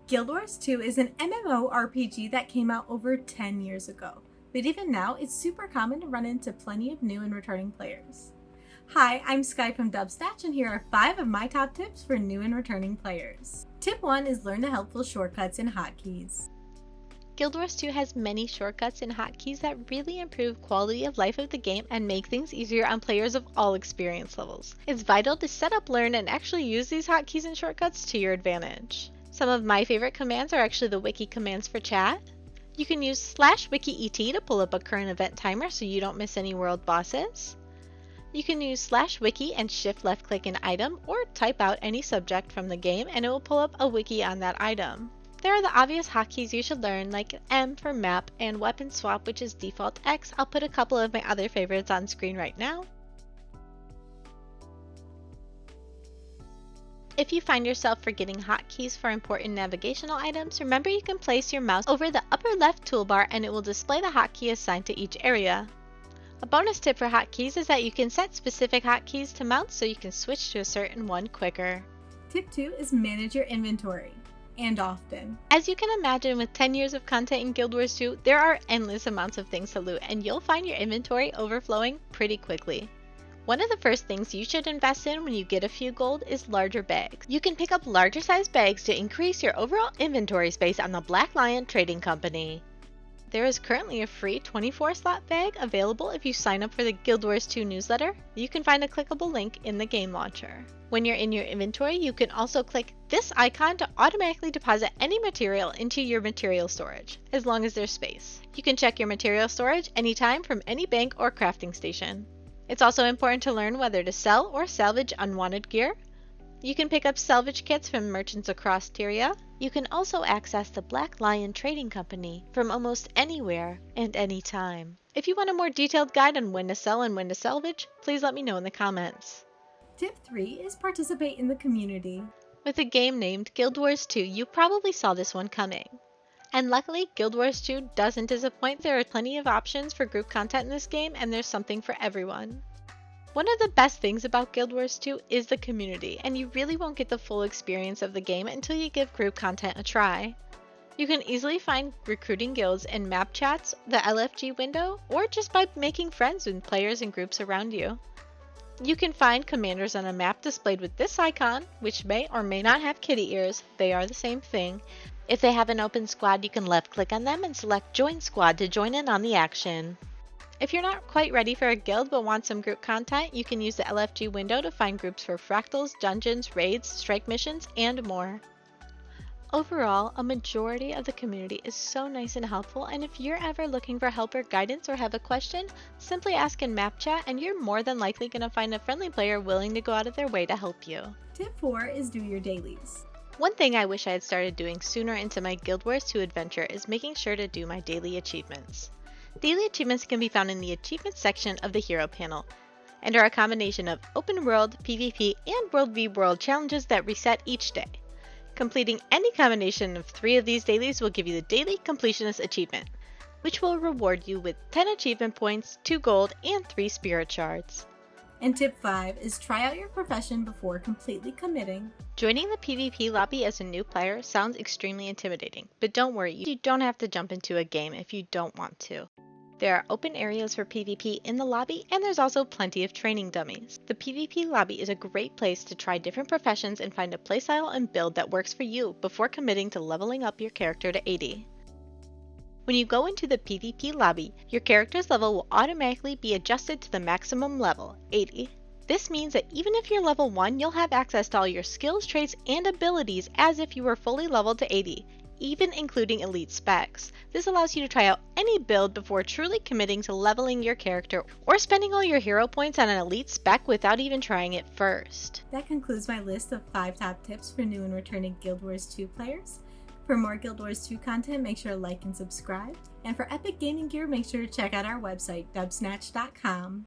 Guild Wars 2 is an MMORPG that came out over 10 years ago, but even now it's super common to run into plenty of new and returning players. Hi, I'm Sky from Dubsnatch, and here are 5 of my top tips for new and returning players. Tip 1 is learn the helpful shortcuts and hotkeys. Guild Wars 2 has many shortcuts and hotkeys that really improve quality of life of the game and make things easier on players of all experience levels. It's vital to set up, learn, and actually use these hotkeys and shortcuts to your advantage. Some of my favorite commands are actually the wiki commands for chat. You can use /wiki-et to pull up a current event timer so you don't miss any world bosses. You can use /wiki and shift left click an item or type out any subject from the game and it will pull up a wiki on that item. There are the obvious hotkeys you should learn, like M for map and weapon swap, which is default X. I'll put a couple of my other favorites on screen right now. If you find yourself forgetting hotkeys for important navigational items, remember you can place your mouse over the upper left toolbar and it will display the hotkey assigned to each area. A bonus tip for hotkeys is that you can set specific hotkeys to mounts so you can switch to a certain one quicker. Tip 2 is manage your inventory, and often. As you can imagine, with 10 years of content in Guild Wars 2, there are endless amounts of things to loot and you'll find your inventory overflowing pretty quickly. One of the first things you should invest in when you get a few gold is larger bags. You can pick up larger sized bags to increase your overall inventory space on the Black Lion Trading Company. There is currently a free 24-slot bag available if you sign up for the Guild Wars 2 newsletter. You can find a clickable link in the game launcher. When you're in your inventory, you can also click this icon to automatically deposit any material into your material storage, as long as there's space. You can check your material storage anytime from any bank or crafting station. It's also important to learn whether to sell or salvage unwanted gear. You can pick up salvage kits from merchants across Tyria. You can also access the Black Lion Trading Company from almost anywhere and anytime. If you want a more detailed guide on when to sell and when to salvage, please let me know in the comments. Tip 3 is participate in the community. With a game named Guild Wars 2, you probably saw this one coming. And luckily, Guild Wars 2 doesn't disappoint. There are plenty of options for group content in this game, and there's something for everyone. One of the best things about Guild Wars 2 is the community, and you really won't get the full experience of the game until you give group content a try. You can easily find recruiting guilds in map chats, the LFG window, or just by making friends with players and groups around you. You can find commanders on a map displayed with this icon, which may or may not have kitty ears. They are the same thing. If they have an open squad, you can left click on them and select Join Squad to join in on the action. If you're not quite ready for a guild but want some group content, you can use the LFG window to find groups for fractals, dungeons, raids, strike missions, and more. Overall, a majority of the community is so nice and helpful, and if you're ever looking for help or guidance or have a question, simply ask in map chat and you're more than likely going to find a friendly player willing to go out of their way to help you. Tip 4 is do your dailies. One thing I wish I had started doing sooner into my Guild Wars 2 adventure is making sure to do my daily achievements. Daily achievements can be found in the achievements section of the hero panel, and are a combination of open world, PvP, and World v World challenges that reset each day. Completing any combination of 3 of these dailies will give you the Daily Completionist Achievement, which will reward you with 10 achievement points, 2 gold, and 3 spirit shards. And tip 5 is try out your profession before completely committing. Joining the PvP lobby as a new player sounds extremely intimidating, but don't worry, you don't have to jump into a game if you don't want to. There are open areas for PvP in the lobby, and there's also plenty of training dummies. The PvP lobby is a great place to try different professions and find a playstyle and build that works for you before committing to leveling up your character to 80. When you go into the PvP lobby, your character's level will automatically be adjusted to the maximum level, 80. This means that even if you're level 1, you'll have access to all your skills, traits, and abilities as if you were fully leveled to 80, even including elite specs. This allows you to try out any build before truly committing to leveling your character or spending all your hero points on an elite spec without even trying it first. That concludes my list of 5 top tips for new and returning Guild Wars 2 players. For more Guild Wars 2 content, make sure to like and subscribe. And for epic gaming gear, make sure to check out our website, dubsnatch.com.